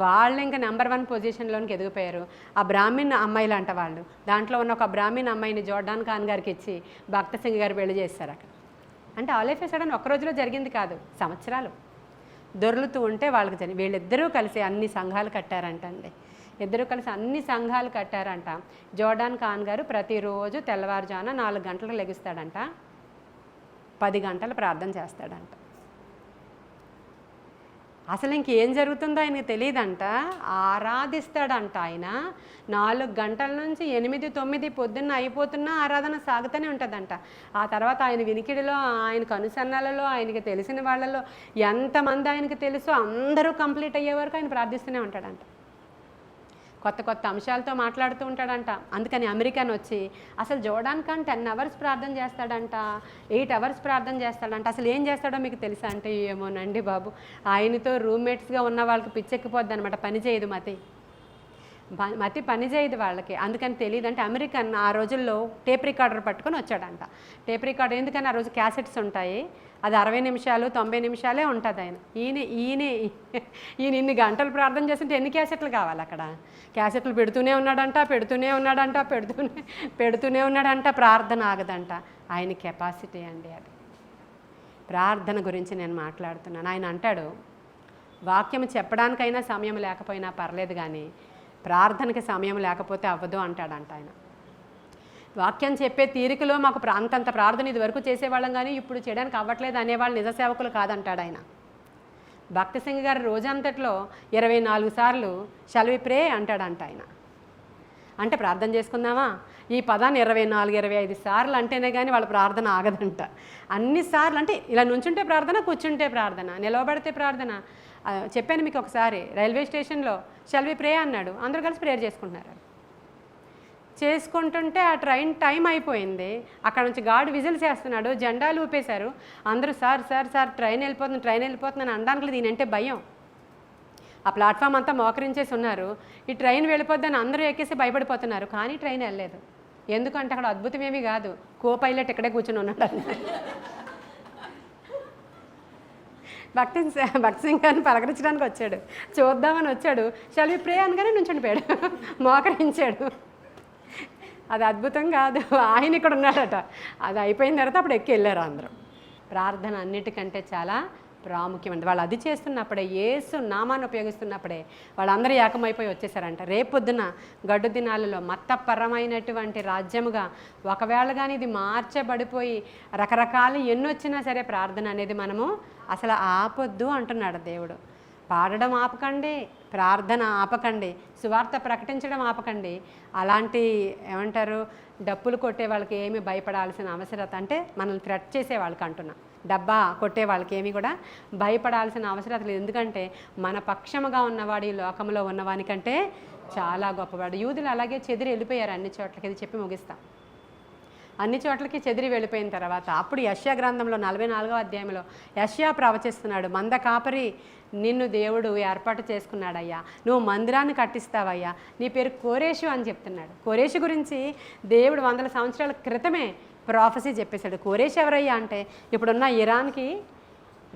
వాళ్ళు ఇంకా నెంబర్ 1 పొజిషన్లోనికి ఎదిగిపోయారు. ఆ బ్రాహ్మణ్ అమ్మాయిలు అంట వాళ్ళు. దాంట్లో ఉన్న ఒక బ్రాహ్మణ్ అమ్మాయిని జోర్డాన్ ఖాన్ గారికి ఇచ్చి భక్త సింగ్ గారు పెళ్లి చేస్తారు అక్కడ. అంటే ఆల్ ఆఫ్ ఎ సడన్ ఒక్క రోజులో జరిగింది కాదు, సంవత్సరాలు దొర్లుతూ ఉంటే వాళ్ళకి వీళ్ళిద్దరూ కలిసి అన్ని సంఘాలు కట్టారంట అండి. ఇద్దరు కలిసి అన్ని సంఘాలు కట్టారంట. జోర్డాన్ ఖాన్ గారు ప్రతిరోజు తెల్లవారుజామున 4 గంటలకు లెగుస్తాడంట, 10 గంటలు ప్రార్థన చేస్తాడంట. అసలు ఇంకేం జరుగుతుందో ఆయనకి తెలియదంట, ఆరాధిస్తాడంట. ఆయన 4 గంటల నుంచి 8, 9 పొద్దున్న అయిపోతున్నా ఆరాధన సాగుతూనే ఉంటుందంట. ఆ తర్వాత ఆయన వినికిడిలో, ఆయనకు అనుసరణలలో, ఆయనకి తెలిసిన వాళ్ళలో ఎంతమంది ఆయనకి తెలుసో అందరూ కంప్లీట్ అయ్యే వరకు ఆయన ప్రార్థిస్తూనే ఉంటాడంట. కొత్త అంశాలతో మాట్లాడుతూ ఉంటాడంట. అందుకని అమెరికన్ వచ్చి అసలు జోర్డాన్ ఖాన్ 10 అవర్స్ ప్రార్థన చేస్తాడంట, 8 అవర్స్ ప్రార్థన చేస్తాడంట. అసలు ఏం చేస్తాడో మీకు తెలుసా అంటే, ఏమోనండి బాబు, ఆయనతో రూమ్మేట్స్గా ఉన్న వాళ్ళకి పిచ్చెక్కిపోద్ది అనమాట, పని చేయదు మతి పని చేయదు వాళ్ళకి. అందుకని తెలియదు అంటే అమెరికన్ ఆ రోజుల్లో టేప్ రికార్డర్ పట్టుకొని వచ్చాడంట. టేప్ రికార్డర్ ఎందుకని ఆ రోజు క్యాసెట్స్ ఉంటాయి, అది 60 నిమిషాలు 90 నిమిషాలే ఉంటుంది. ఈయన ఇన్ని గంటలు ప్రార్థన చేస్తుంటే ఎన్ని క్యాసెట్లు కావాలి? అక్కడ క్యాసెట్లు పెడుతూనే ఉన్నాడంట. ప్రార్థన ఆగదంట. ఆయన కెపాసిటీ అండి అది. ప్రార్థన గురించి నేను మాట్లాడుతున్నాను. ఆయన అంటాడు, వాక్యం చెప్పడానికైనా సమయం లేకపోయినా పర్లేదు, కానీ ప్రార్థనకి సమయం లేకపోతే అవ్వదు అంటాడంట ఆయన. వాక్యం చెప్పే తీరికలో మాకు అంతంత ప్రార్థన ఇదివరకు చేసేవాళ్ళం, కానీ ఇప్పుడు చేయడానికి అవ్వట్లేదు అనేవాళ్ళు నిజ సేవకులు కాదంటాడు ఆయన. భక్త సింగ్ గారు రోజంతట్లో 24 సార్లు షల్ వి ప్రే అంటాడంట ఆయన. అంటే ప్రార్థన చేసుకుందామా, ఈ పదాన్ని 24, 25 సార్లు అంటేనే కానీ వాళ్ళ ప్రార్థన ఆగదంట. అన్నిసార్లు అంటే ఇలా నుంచుంటే ప్రార్థన, కూర్చుంటే ప్రార్థన, నిలవబడితే ప్రార్థన. చెప్పాను మీకు ఒకసారి, రైల్వే స్టేషన్లో షల్ వి ప్రే అన్నాడు, అందరూ కలిసి ప్రేయర్ చేసుకుంటున్నారు. చేసుకుంటుంటే ఆ ట్రైన్ టైం అయిపోయింది, అక్కడ నుంచి గార్డు విజిల్స్ వేస్తున్నాడు, జెండాలు ఊపేశారు. అందరూ సార్ సార్ సార్ ట్రైన్ వెళ్ళిపోతుందని అనడానికి దీనంటే భయం. ఆ ప్లాట్ఫామ్ అంతా మోకరించేసి ఉన్నారు. ఈ ట్రైన్ వెళ్ళిపోద్దని అందరూ ఎక్కేసి భయపడిపోతున్నారు, కానీ ట్రైన్ వెళ్ళలేదు. ఎందుకంటే అక్కడ అద్భుతం ఏమీ కాదు, కో పైలట్ ఇక్కడే కూర్చొని ఉన్నాడు. భక్తి సింగ్ గారిని పలకరించడానికి వచ్చాడు, చూద్దామని వచ్చాడు, షల్ వి ప్రే అనగానే నుంచుండిపోయాడు, మోకరించాడు. అది అద్భుతం కాదు, ఆయన ఇక్కడ ఉన్నాడట. అది అయిపోయిన తర్వాత అప్పుడు ఎక్కి వెళ్ళారు అందరూ. ప్రార్థన అన్నిటికంటే చాలా ప్రాముఖ్యమండి. వాళ్ళు అది చేస్తున్నప్పుడే, యేసు నామాన్ని ఉపయోగిస్తున్నప్పుడే వాళ్ళందరూ ఏకమైపోయి వచ్చేసారంట. రేపొద్దున గడ్డు దినాలలో మతపరమైనటువంటి రాజ్యముగా ఒకవేళ కానీ ఇది మార్చబడిపోయి రకరకాలు ఎన్నొచ్చినా సరే ప్రార్థన అనేది మనము అసలు ఆపొద్దు అంటున్నాడు దేవుడు. పాడడం ఆపకండి, ప్రార్థన ఆపకండి, సువార్త ప్రకటించడం ఆపకండి. అలాంటి ఏమంటారు, డప్పులు కొట్టే వాళ్ళకి ఏమీ భయపడాల్సిన అవసరత, అంటే మనల్ని థ్రెట్ చేసే వాళ్ళకి అంటున్నా, డబ్బా కొట్టే వాళ్ళకి ఏమీ కూడా భయపడాల్సిన అవసరం లేదు. ఎందుకంటే మన పక్షముగా ఉన్నవాడు ఈ లోకంలో ఉన్నవానికంటే చాలా గొప్పవాడు. యూదులు అలాగే చెదిరి వెళ్ళిపోయారు అన్ని చోట్లకి. ఇది చెప్పి ముగిస్తాం. అన్ని చోట్లకి చెదిరి వెళ్ళిపోయిన తర్వాత అప్పుడు యెషయా గ్రంథంలో 44వ అధ్యాయంలో యెషయా ప్రవచిస్తున్నాడు, మంద కాపరి నిన్ను దేవుడు ఏర్పాటు చేసుకున్నాడయ్యా, నువ్వు మందిరాన్ని కట్టిస్తావయ్యా, నీ పేరు కోరేషు అని చెప్తున్నాడు. కోరేషు గురించి దేవుడు 100 సంవత్సరాల క్రితమే ప్రాఫెసీ చెప్పేశాడు. కోరేష్ ఎవరయ్యా అంటే ఇప్పుడున్న ఇరాన్కి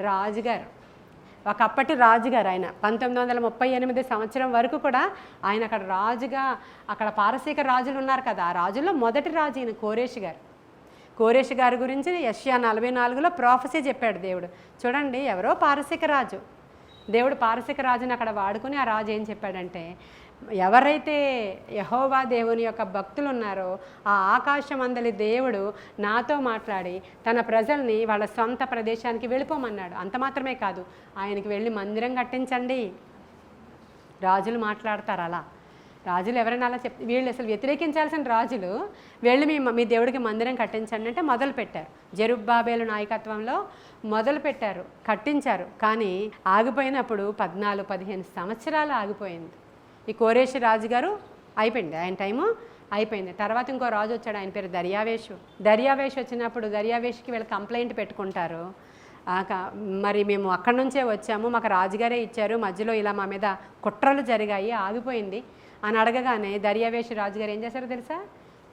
రాజుగారు, ఒకప్పటి రాజుగారు. ఆయన 1938 సంవత్సరం వరకు కూడా ఆయన అక్కడ రాజుగా, అక్కడ పారసీక రాజులు ఉన్నారు కదా, ఆ రాజుల్లో మొదటి రాజు ఈయన కోరేష్ గారు. కోరేష్ గారి గురించి యెషయా 44లో ప్రాఫెసీ చెప్పాడు దేవుడు. చూడండి, ఎవరో పారసీక రాజు, దేవుడు పారసీక రాజుని అక్కడ వాడుకుని ఆ రాజు ఏం చెప్పాడంటే, ఎవరైతే యెహోవా దేవుని యొక్క భక్తులు ఉన్నారో ఆ ఆకాశమందలి దేవుడు నాతో మాట్లాడి తన ప్రజల్ని వాళ్ళ సొంత ప్రదేశానికి వెళ్ళిపోమన్నాడు. అంత మాత్రమే కాదు, ఆయనకి వెళ్ళి మందిరం కట్టించండి. రాజులు మాట్లాడతారు అలా, రాజులు ఎవరైనా అలా వీళ్ళు అసలు వ్యతిరేకించాల్సిన రాజులు వెళ్ళి మీ దేవుడికి మందిరం కట్టించండి అంటే మొదలుపెట్టారు. జెరుబ్బాబేలు నాయకత్వంలో మొదలుపెట్టారు, కట్టించారు. కానీ ఆగిపోయినప్పుడు 14-15 సంవత్సరాలు ఆగిపోయింది. ఈ కోరేష్ రాజుగారు అయిపోయింది, ఆయన టైము అయిపోయింది. తర్వాత ఇంకో రాజు వచ్చాడు, ఆయన పేరు దర్యావేషు. దర్యావేషు వచ్చినప్పుడు దర్యావేషుకి వీళ్ళు కంప్లైంట్ పెట్టుకుంటారు, మరి మేము అక్కడి నుంచే వచ్చాము, మాకు రాజుగారే ఇచ్చారు, మధ్యలో ఇలా మా మీద కుట్రలు జరిగాయి, ఆగిపోయింది అని అడగగానే దర్యావేషు రాజుగారు ఏం చేశారో తెలుసా,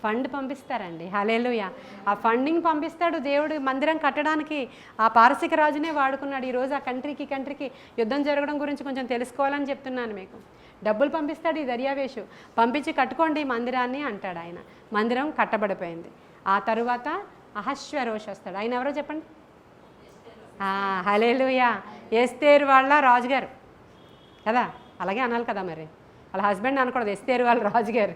ఫండ్ పంపిస్తారండి. హల్లెలూయా. ఆ ఫండింగ్ పంపిస్తాడు దేవుడు మందిరం కట్టడానికి. ఆ పారసీక రాజునే వాడుకున్నాడు. ఈరోజు ఆ కంట్రీకి యుద్ధం జరగడం గురించి కొంచెం తెలుసుకోవాలని చెప్తున్నాను మీకు. డబ్బులు పంపిస్తాడు ఈ దర్యావేషు, పంపించి కట్టుకోండి ఈ మందిరాన్ని అంటాడు ఆయన. మందిరం కట్టబడిపోయింది. ఆ తరువాత అహశ్వరోష్ వస్తాడు. ఆయన ఎవరో చెప్పండి. హల్లెలూయా. ఎస్తేరు వాళ్ళ రాజుగారు కదా, అలాగే అనాలి కదా, మరి వాళ్ళ హస్బెండ్ అనకూడదు, ఎస్తేరు వాళ్ళ రాజుగారు.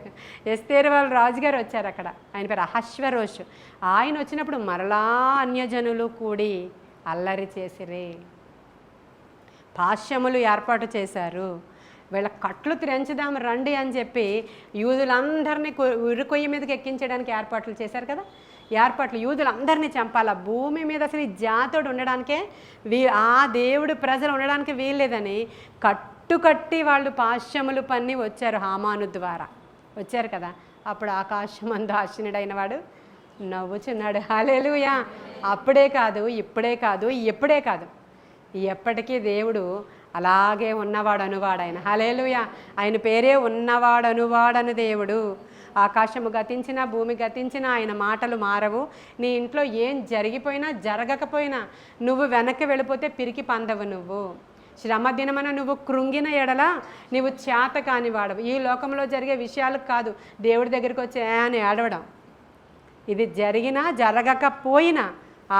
ఎస్తేరు వాళ్ళ రాజుగారు వచ్చారు అక్కడ, ఆయన పేరు అహశ్వరోష్. ఆయన వచ్చినప్పుడు మరలా అన్యజనులు కూడి అల్లరి చేసిరే, పాశ్యములు ఏర్పాటు చేశారు. వీళ్ళ కట్లు త్రెంచుదాం రండి అని చెప్పి యూదులందరినీ ఉరికొయ్య మీదకి ఎక్కించడానికి ఏర్పాట్లు చేశారు కదా. యూదులందరినీ చంపాల, భూమి మీద అసలు ఈ జాతుడు ఉండడానికే ఆ దేవుడు ప్రజలు ఉండడానికి వీల్లేదని కట్టి వాళ్ళు పాశ్యములు పన్ని వచ్చారు. హామాను ద్వారా వచ్చారు కదా. అప్పుడు ఆకాశమందు ఆశీనుడైన వాడు నవ్వుచున్నాడు. హల్లెలూయా. అప్పుడే కాదు, ఇప్పుడే కాదు, ఎప్పుడే కాదు, ఎప్పటికీ దేవుడు అలాగే ఉన్నవాడు అనువాడు. హల్లెలూయా. ఆయన పేరే ఉన్నవాడు అనువాడను దేవుడు. ఆకాశము గతించినా భూమి గతించినా ఆయన మాటలు మారవు. నీ ఇంట్లో ఏం జరిగిపోయినా జరగకపోయినా నువ్వు వెనక్కి వెళ్ళిపోతే పిరికి పందవు. నువ్వు శ్రమ దినమన నువ్వు కృంగిన ఎడల నువ్వు చేత కాని వాడవు. ఈ లోకంలో జరిగే విషయాలకు కాదు దేవుడి దగ్గరికి వచ్చి అని ఏడవడం. ఇది జరిగినా జరగకపోయినా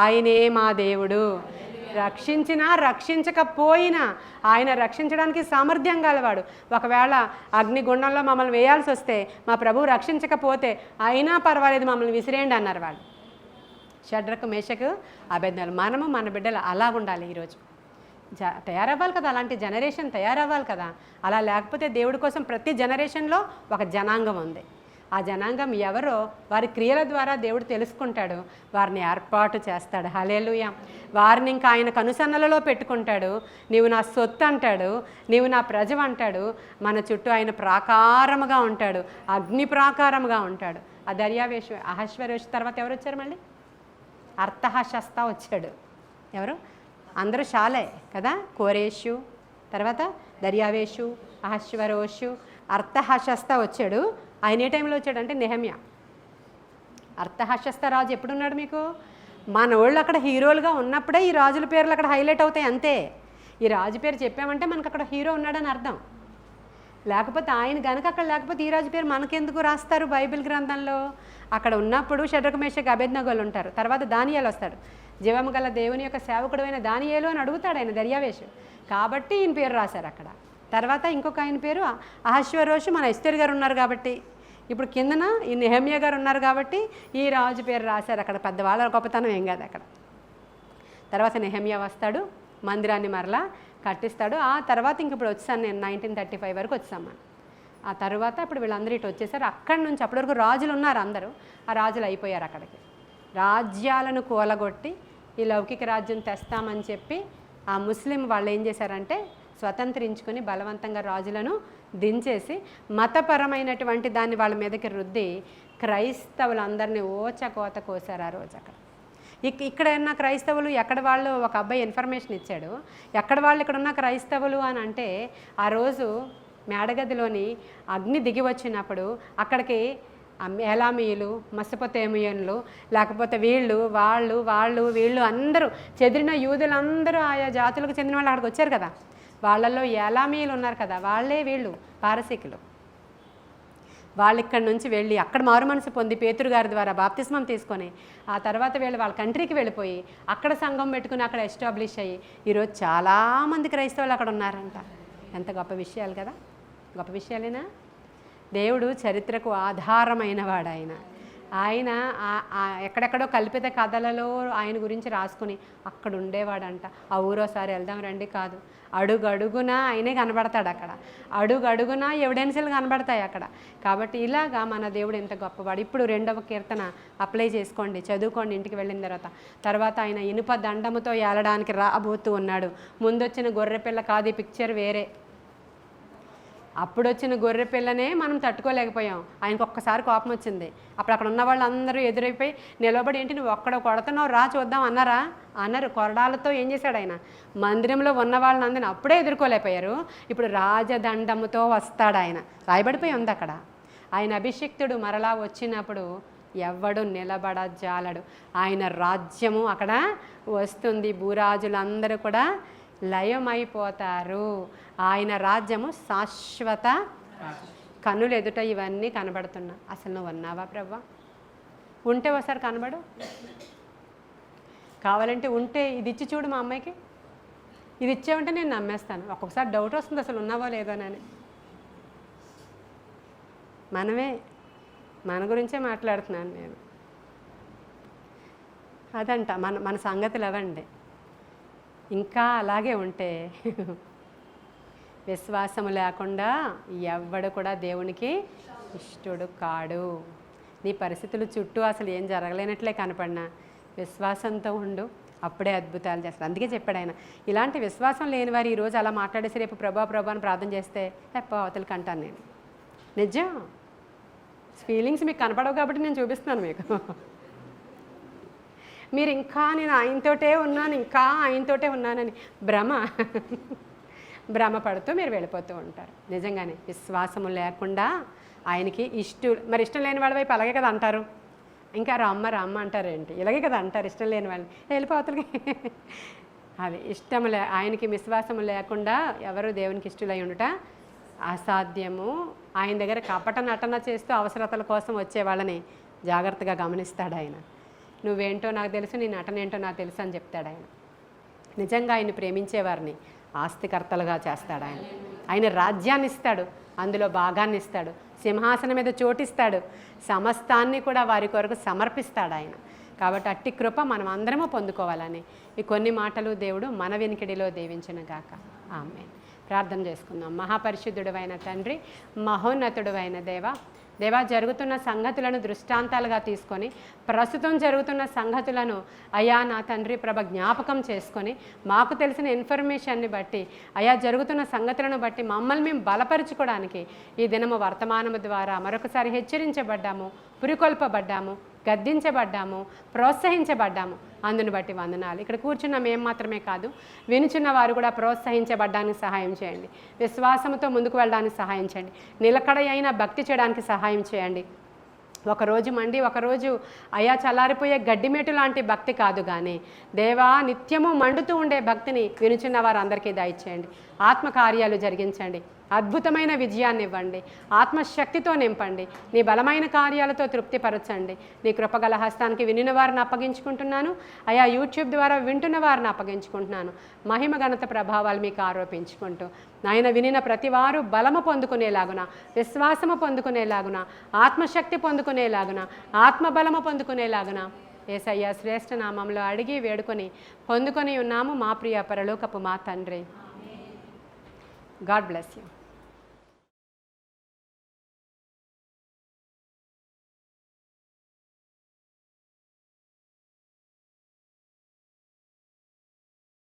ఆయనే మా దేవుడు. రక్షించినా రక్షించకపోయినా ఆయన రక్షించడానికి సామర్థ్యం గలవాడు. ఒకవేళ అగ్నిగుండంలో మమ్మల్ని వేయాల్సి వస్తే మా ప్రభువు రక్షించకపోతే అయినా పర్వాలేదు, మమ్మల్ని విసిరేయండి అన్నారు వాళ్ళు. షడ్రకు మేషకు అబేద్నెగోలు. మనము మన బిడ్డలు అలా ఉండాలి. ఈరోజు తయారవ్వాలి కదా, అలాంటి జనరేషన్ తయారవ్వాలి కదా. అలా లేకపోతే దేవుడి కోసం ప్రతి జనరేషన్లో ఒక జనాంగం ఉంది. ఆ జనాంగం ఎవరో వారి క్రియల ద్వారా దేవుడు తెలుసుకుంటాడు, వారిని ఏర్పాటు చేస్తాడు. హల్లెలూయా. వారిని ఇంకా ఆయన కనుసన్నలలో పెట్టుకుంటాడు. నీవు నా సొత్తు అంటాడు, నీవు నా ప్రజ అంటాడు. మన చుట్టూ ఆయన ప్రాకారముగా ఉంటాడు, అగ్ని ప్రాకారముగా ఉంటాడు. ఆ దర్యావేషు అహశ్వరోషు తర్వాత ఎవరు వచ్చారు? మళ్ళీ అర్థహశస్త వచ్చాడు. ఎవరు? అందరూ షాలే కదా. కోరేషు, తర్వాత దర్యావేషు, అహశ్వరోషు, అర్థహశస్త వచ్చాడు. ఆయన ఏ టైంలో వచ్చాడంటే నెహమ్యా. అర్థహశస్త రాజు ఎప్పుడున్నాడు మీకు? మన వాళ్ళు అక్కడ హీరోలుగా ఉన్నప్పుడే ఈ రాజుల పేర్లు అక్కడ హైలైట్ అవుతాయి అంతే. ఈ రాజు పేరు చెప్పామంటే మనకు అక్కడ హీరో ఉన్నాడని అర్థం. లేకపోతే ఆయన కనుక అక్కడ లేకపోతే ఈ రాజు పేరు మనకెందుకు రాస్తారు బైబిల్ గ్రంథంలో? అక్కడ ఉన్నప్పుడు షడ్రక మేషక్ అబేద్నెగోలు ఉంటారు. తర్వాత దానియేలు వస్తాడు. జీవము గల దేవుని యొక్క సేవకుడైన దానియేలు అని అడుగుతాడు ఆయన దర్యావేషు. కాబట్టి ఈయన పేరు రాశారు అక్కడ. తర్వాత ఇంకొక ఆయన పేరు అహశ్వరోషు, మన ఎస్తేర్ గారు ఉన్నారు కాబట్టి. ఇప్పుడు కిందన ఈ నెహమ్యా గారు ఉన్నారు కాబట్టి ఈ రాజు పేరు రాశారు అక్కడ. పెద్దవాళ్ళ గొప్పతనం ఏం కాదు అక్కడ. తర్వాత నెహమ్యా వస్తాడు, మందిరాన్ని మరలా కట్టిస్తాడు. ఆ తర్వాత ఇంక ఇప్పుడు వచ్చాను నేను 1935 వరకు వచ్చాము. ఆ తర్వాత ఇప్పుడు వీళ్ళందరూ ఇటు వచ్చేసారు. అక్కడి నుంచి అప్పటి వరకు రాజులు ఉన్నారు అందరూ. ఆ రాజులు అయిపోయారు అక్కడికి. రాజ్యాలను కూలగొట్టి ఈ లౌకిక రాజ్యం తెస్తామని చెప్పి ఆ ముస్లిం వాళ్ళు ఏం చేశారంటే స్వతంత్రించుకొని బలవంతంగా రాజులను దించేసి మతపరమైనటువంటి దాన్ని వాళ్ళ మీదకి రుద్ది క్రైస్తవులందరినీ ఓచకోత కోసారు ఆ రోజు అక్కడ. ఇక్కడ ఉన్న క్రైస్తవులు ఎక్కడ వాళ్ళు, ఒక అబ్బాయి ఇన్ఫర్మేషన్ ఇచ్చాడు, ఎక్కడ వాళ్ళు ఇక్కడ ఉన్న క్రైస్తవులు అని అంటే ఆ రోజు మేడగదిలోని అగ్ని దిగి వచ్చినప్పుడు అక్కడికి ఏలామీయులు, మెసొపొతేమియన్లు, లేకపోతే వీళ్ళు అందరూ చెదిరిన యూదులందరూ ఆయా జాతులకు చెందిన వాళ్ళు అక్కడికి వచ్చారు కదా. వాళ్ళల్లో ఏలామీయులు ఉన్నారు కదా, వాళ్ళే వీళ్ళు పారసీకులు. వాళ్ళు ఇక్కడి నుంచి వెళ్ళి అక్కడ మారు మనసు పొంది పేతురు గారి ద్వారా బాప్తిస్మం తీసుకొని ఆ తర్వాత వాళ్ళ కంట్రీకి వెళ్ళిపోయి అక్కడ సంఘం పెట్టుకుని అక్కడ ఎస్టాబ్లిష్ అయ్యి ఈరోజు చాలామంది క్రైస్తవులు అక్కడ ఉన్నారంట. ఎంత గొప్ప విషయాలు కదా. గొప్ప విషయాలేనా? దేవుడు చరిత్రకు ఆధారమైన వాడు ఆయన ఎక్కడెక్కడో కల్పిత కథలలో ఆయన గురించి రాసుకుని అక్కడ ఉండేవాడంట. ఆ ఊరోసారి వెళ్దాం రండి కాదు, అడుగడుగునా ఆయనే కనబడతాడు అక్కడ. అడుగడుగునా ఎవిడెన్సులు కనబడతాయి అక్కడ. కాబట్టి ఇలాగా మన దేవుడు ఎంత గొప్పవాడు. ఇప్పుడు 2వ కీర్తన అప్లై చేసుకోండి, చదువుకోండి ఇంటికి వెళ్ళిన తర్వాత ఆయన ఇనుప దండముతో ఏలడానికి రాబోతూ ఉన్నాడు. ముందొచ్చిన గొర్రెపిల్ల కాదు, ఈ పిక్చర్ వేరే. అప్పుడు వచ్చిన గొర్రె పిల్లనే మనం తట్టుకోలేకపోయాం. ఆయనకు ఒక్కసారి కోపం వచ్చింది. అప్పుడు అక్కడ ఉన్న వాళ్ళందరూ ఎదురైపోయి నిలబడి, ఏంటి నువ్వు ఒక్కడ కొడుతున్నావు రా చూద్దాం అన్నారా? అన్నారు. కొరడాలతో ఏం చేశాడు ఆయన? మందిరంలో ఉన్న వాళ్ళందరినీ అప్పుడే ఎదుర్కోలేకపోయారు. ఇప్పుడు రాజదండముతో వస్తాడు ఆయన. రాయబడిపోయి ఉంది అక్కడ. ఆయన అభిషిక్తుడు మరలా వచ్చినప్పుడు ఎవ్వడు నిలబడజాలడు. ఆయన రాజ్యము అక్కడ వస్తుంది. భూరాజులందరూ కూడా లయమైపోతారు. ఆయన రాజ్యము శాశ్వత. కన్నులు ఎదుట ఇవన్నీ కనబడుతున్నా. అసలు నువ్వు ఉన్నావా ప్రభా? ఉంటే ఒకసారి కనబడు. కావాలంటే ఉంటే ఇది ఇచ్చి చూడు మా అమ్మాయికి, ఇది ఇచ్చావంటే నేను నమ్మేస్తాను. ఒక్కొక్కసారి డౌట్ వస్తుంది అసలు ఉన్నావో లేదోనని. మన గురించే మాట్లాడుతున్నాను నేను. అదంట మన సంగతులు అవండి. ఇంకా అలాగే ఉంటే విశ్వాసము లేకుండా ఎవ్వడు కూడా దేవునికి ఇష్టడు కాడు. నీ పరిస్థితులు చుట్టూ అసలు ఏం జరగలేనట్లే కనపడినా విశ్వాసంతో ఉండు, అప్పుడే అద్భుతాలు చేస్తారు. అందుకే చెప్పాడు ఆయన, ఇలాంటి విశ్వాసం లేని వారు ఈరోజు అలా మాట్లాడేసి రేపు ప్రభా అని ప్రార్థన చేస్తే అవతలకి అంటాను నేను. నిజం. ఫీలింగ్స్ మీకు కనపడవు కాబట్టి నేను చూపిస్తున్నాను మీకు. మీరు ఇంకా నేను ఆయనతోటే ఉన్నానని భ్రమ పడుతూ మీరు వెళ్ళిపోతూ ఉంటారు. నిజంగానే విశ్వాసము లేకుండా ఆయనకి మరి ఇష్టం లేని వాళ్ళ వైపు అలాగే కదా అంటారు. ఇంకా రమ్మ అంటారేంటి? ఇలాగే కదా అంటారు ఇష్టం లేని వాళ్ళని. వెళ్ళిపోతలకి అది ఆయనకి విశ్వాసము లేకుండా ఎవరు దేవునికి ఇష్టలై ఉండుట అసాధ్యము. ఆయన దగ్గర కపట నటన చేస్తూ అవసరతల కోసం వచ్చే వాళ్ళని జాగ్రత్తగా గమనిస్తాడు ఆయన. నువ్వేంటో నాకు తెలుసు, నీ నటన ఏంటో నాకు తెలుసు అని చెప్తాడు ఆయన. నిజంగా ఆయన్ని ప్రేమించేవారిని ఆస్తికర్తలుగా చేస్తాడు ఆయన. ఆయన రాజ్యాన్ని ఇస్తాడు, అందులో భాగాన్ని ఇస్తాడు, సింహాసనం మీద చోటిస్తాడు, సమస్తాన్ని కూడా వారి కొరకు సమర్పిస్తాడు ఆయన. కాబట్టి అట్టి కృప మనం అందరము పొందుకోవాలని ఈ కొన్ని మాటలు దేవుడు మన వినికిడిలో దీవించునుగాక. ఆమేన్. ప్రార్థన చేసుకుందాం. మహాపరిశుద్ధుడు అయిన తండ్రి, మహోన్నతుడు అయిన దేవ, దేవా, జరుగుతున్న సంగతులను దృష్టాంతాలుగా తీసుకొని ప్రస్తుతం జరుగుతున్న సంగతులను అయా నా తండ్రి ప్రభ జ్ఞాపకం చేసుకొని మాకు తెలిసిన ఇన్ఫర్మేషన్ని బట్టి అయా జరుగుతున్న సంగతులను బట్టి మమ్మల్ని మేము బలపరుచుకోవడానికి ఈ దినము వర్తమానము ద్వారా మరొకసారి హెచ్చరించబడ్డాము, పురికొల్పబడ్డాము, గద్దించబడ్డాము, ప్రోత్సహించబడ్డాము. అందును బట్టి వందనాలు. ఇక్కడ కూర్చున్న మేము మాత్రమే కాదు, వినుచున్న వారు కూడా ప్రోత్సహించబడ్డానికి సహాయం చేయండి. విశ్వాసంతో ముందుకు వెళ్ళడానికి సహాయం చేయండి. నిలకడైన భక్తి చేయడానికి సహాయం చేయండి. ఒకరోజు మండి ఒకరోజు అయా చల్లారిపోయే గడ్డిమేటు లాంటి భక్తి కాదు, కానీ దేవా నిత్యము మండుతూ ఉండే భక్తిని వినుచున్న వారు అందరికీ దయచేయండి. ఆత్మకార్యాలు జరిగించండి, అద్భుతమైన విజయాన్ని ఇవ్వండి, ఆత్మశక్తితో నింపండి, నీ బలమైన కార్యాలతో తృప్తిపరచండి. నీ కృపగల హస్తానికి వినిన వారిని అప్పగించుకుంటున్నాను. అయా యూట్యూబ్ ద్వారా వింటున్న వారిని అప్పగించుకుంటున్నాను. మహిమ ఘనత ప్రభావాలు మీకు ఆరోపించుకుంటూ నాయన వినిన ప్రతివారు బలము పొందుకునేలాగున, విశ్వాసము పొందుకునేలాగున, ఆత్మశక్తి పొందుకునేలాగున, ఆత్మబలము పొందుకునేలాగున యేసయ్య శ్రేష్ఠ నామంలో అడిగి వేడుకొని పొందుకొని ఉన్నాము మా ప్రియ పరలోకపు మా తండ్రి. God bless you.